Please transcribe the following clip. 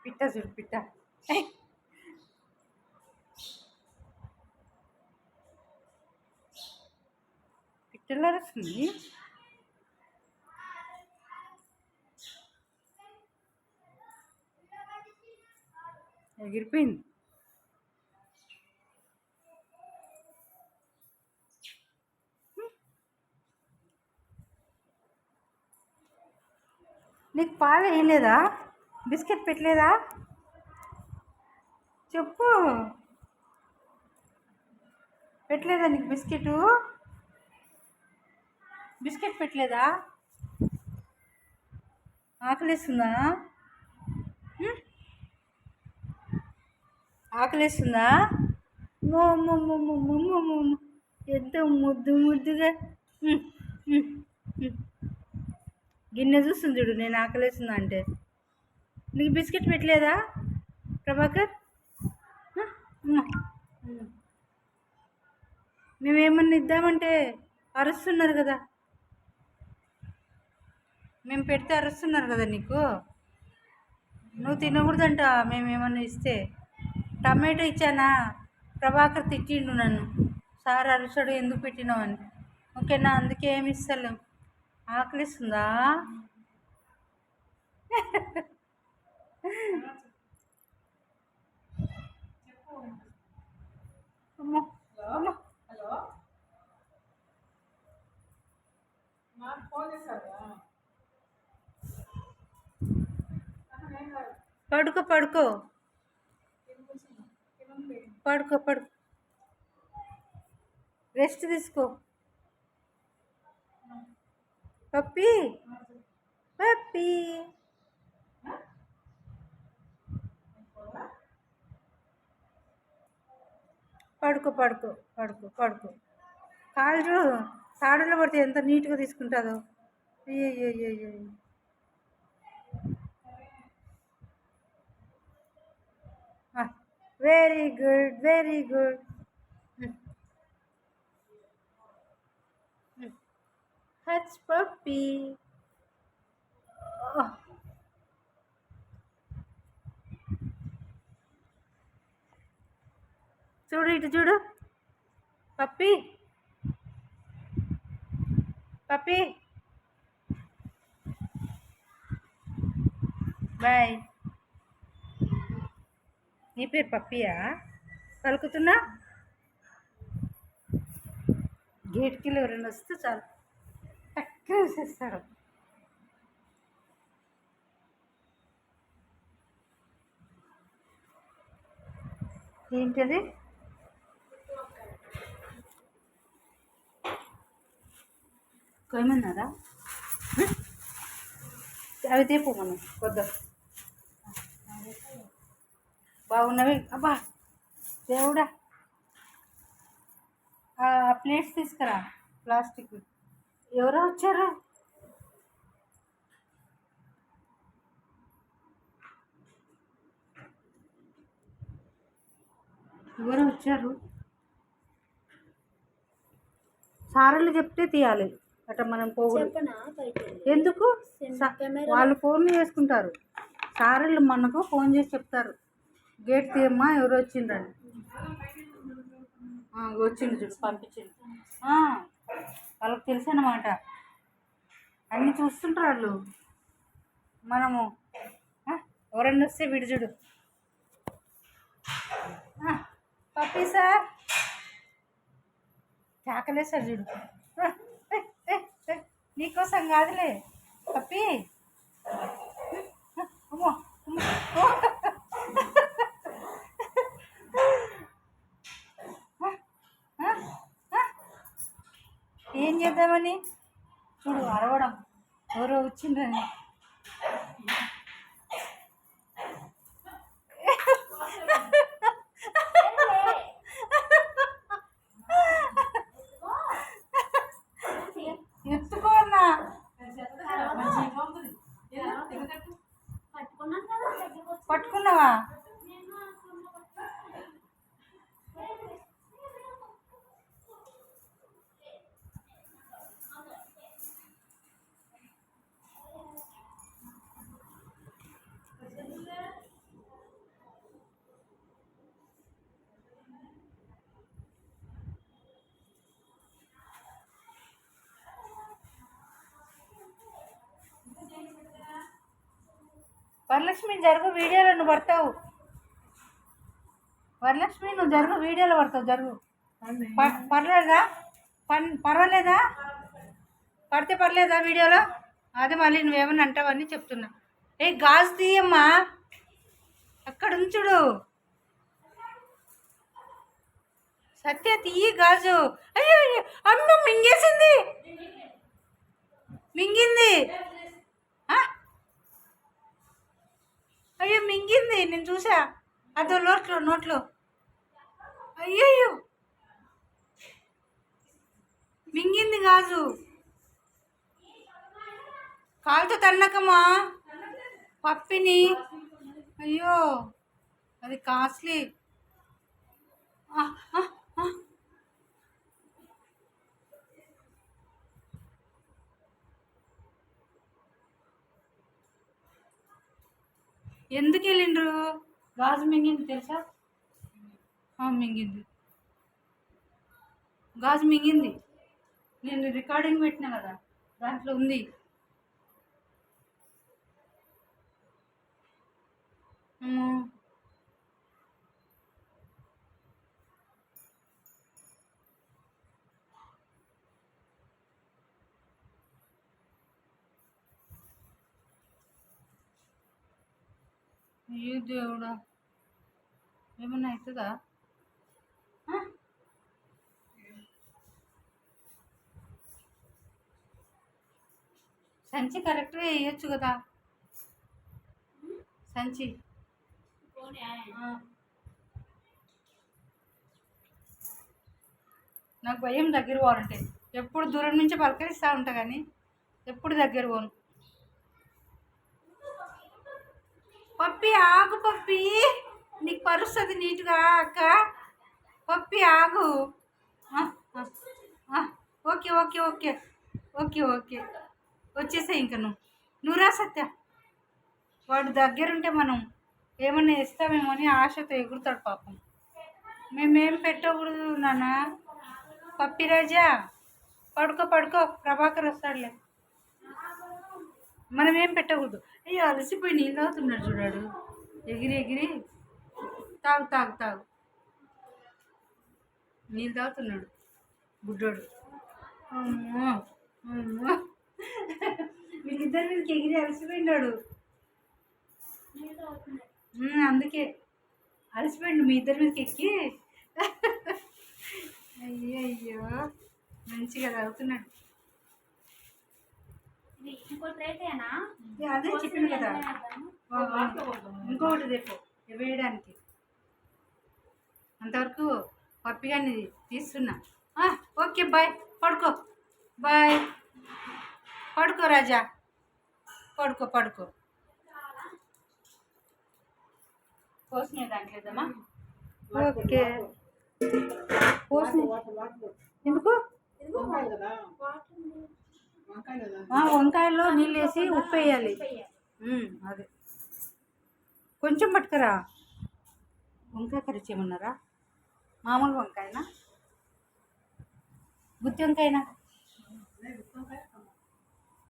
పిట్ట చూడు పిట్ట. పిట్టలు అరుస్తుంది. ఎగిరిపోయింది. నీకు పాలు వేయలేదా? బిస్కెట్ పెట్టలేదా? చెప్పు. పెట్టలేదా నీకు బిస్కెట్ పెట్టలేదా? ఆకలిస్తుందా? ఆకలిస్తుందా? ఎంత ముద్దుగా గిన్నె చూస్తుంది చూడు, నేను ఆకలిస్తుందా అంటే. నీకు బిస్కెట్ పెట్టలేదా ప్రభాకర్? మేమేమన్నా ఇద్దామంటే అరుస్తున్నారు కదా. మేము పెడితే అరుస్తున్నారు కదా నీకు. నువ్వు తినకూడదంట మేమేమన్నా ఇస్తే. టమాటో ఇచ్చానా, ప్రభాకర్ తిట్టిండు నన్ను, సార్ అరుసాడు ఎందుకు పెట్టినావు అని. ఓకేనా, అందుకే ఏమి ఇస్తలేం. ఆకలిస్తుందా? అమ్మో అమ్మో. పడుకో పడుకో పడుకో పడుకో, రెస్ట్ తీసుకో పప్పి. పప్పి పడుకో పడుకో పడుకో పడుకో. కాళ్ళు తాడులో పడితే ఎంత నీట్గా తీసుకుంటుందో. అయ్యో. Very good very good. హచ్ పప్పి. చూడు ఇటు చూడు పప్పి. పప్పి బాయ్. నీ పేరు పప్పియా? పలుకుతున్నా. గేట్కి ఎవరైనా వస్తే చాలు టక్కున వేసేస్తాడు. ఏంటది? కొయ్యమన్నారా? అవి తీపు మనం కొద్దాం. బాగున్నవి. అబ్బా దేవుడా, ప్లేట్స్ తీసుకురా ప్లాస్టిక్. ఎవరో వచ్చారు. సార్లు చెప్తే తీయాలి అట, మనం పోగు. ఎందుకు? వాళ్ళు ఫోన్లు చేసుకుంటారు. సార్లు మనకు ఫోన్ చేసి చెప్తారు, గేట్ తీయమ్మా ఎవరు వచ్చిండ్రని. వచ్చిండు చూడు, పంపించిండు. వాళ్ళకి తెలుసు అన్నమాట, అన్నీ చూస్తుంటారు వాళ్ళు. మనము ఎవరన్నా వస్తే విడిచుడు. పప్పి సార్ చాకలేసారు చూడు. నీకోసం కాదులే పప్పి. అమ్మో ఏం చేద్దామని చూడు, అరవడం ఎవరో వచ్చిండ్రని. ఎత్తుకోన్నా పట్టుకున్నావా? వరలక్ష్మి జరుగు, వీడియోలో నువ్వు పడతావు. వరలక్ష్మి నువ్వు జరుగు, వీడియోలో పడతావు. జరుగు. పర్లేదా? పర్వాలేదా? పడితే పర్లేదా వీడియోలో? అదే మళ్ళీ నువ్వేమన్నా అంటావని చెప్తున్నా. ఏ గాజు తీయమ్మా, అక్కడ ఉంచుడు. సత్య తీయి గాజు. అయ్యో అమ్మ మింగేసింది, మింగింది. అయ్యో మింగింది, నేను చూసా. అదో నోట్లో. అయ్యయ్యో మింగింది గాజు. కాలుతో తన్నకమ్మా పప్పిని. అయ్యో అది కాస్ట్లీ. ఎందుకు వెళ్ళిండ్రు? గాజు మింగింది తెలుసా? మింగింది, గాజు మింగింది. నేను రికార్డింగ్ పెట్టినా కదా, దాంట్లో ఉంది. అయ్యో దేవుడా, ఏమన్నా అవుతుందా? సంచి కరెక్ట్గా వేయచ్చు కదా, సంచి. నాకు భయం దగ్గర పోవాలంటే. ఎప్పుడు దూరం నుంచి పలకరిస్తూ ఉంటా కానీ ఎప్పుడు దగ్గర పోను. పప్పి ఆగు, పప్పి నీకు పరుస్తుంది నీట్గా అక్క. పప్పి ఆగు. Okay okay okay okay okay వచ్చేసాయి. ఇంక నువ్వు రా సత్య. వాడు దగ్గరుంటే మనం ఏమన్నా ఇస్తామేమో అని ఆశతో ఎగురుతాడు పాపం. మేమేం పెట్టకూడదు నాన్న. పప్పి రాజా పడుకో, ప్రభాకర్ వస్తాడులే. మనం ఏం పెట్టకూడదు. అయ్యో అలసిపోయి నీళ్ళు తాగుతున్నాడు చూడాడు, ఎగిరి. తాగు నీళ్ళు తాగుతున్నాడు బుడ్డోడు. వీళ్ళిద్దరి మీదకి ఎగిరి అలసిపోయినాడు. అందుకే అలసిపోయిండు మీ ఇద్దరి మీదకి ఎక్కి. అయ్యో మంచిగా తాగుతున్నాడు. అదే చెప్పింది కదా, ఇంకొకటి రేపు వేయడానికి. అంతవరకు పప్పిగాని తీస్తున్నా. Okay bye, bye. పడుకో రాజా, పడుకో. పోసిన దాంట్లేదమ్మా. ఓకే పోసిన. ఎందుకు? వంకాయల్లో నీళ్ళు వేసి ఉప్పు వేయాలి. అదే కొంచెం పట్టుకురా. వంకాయ కర్రీ చేయమన్నారా? మామూలు వంకాయనా, గుత్తి వంకాయనా?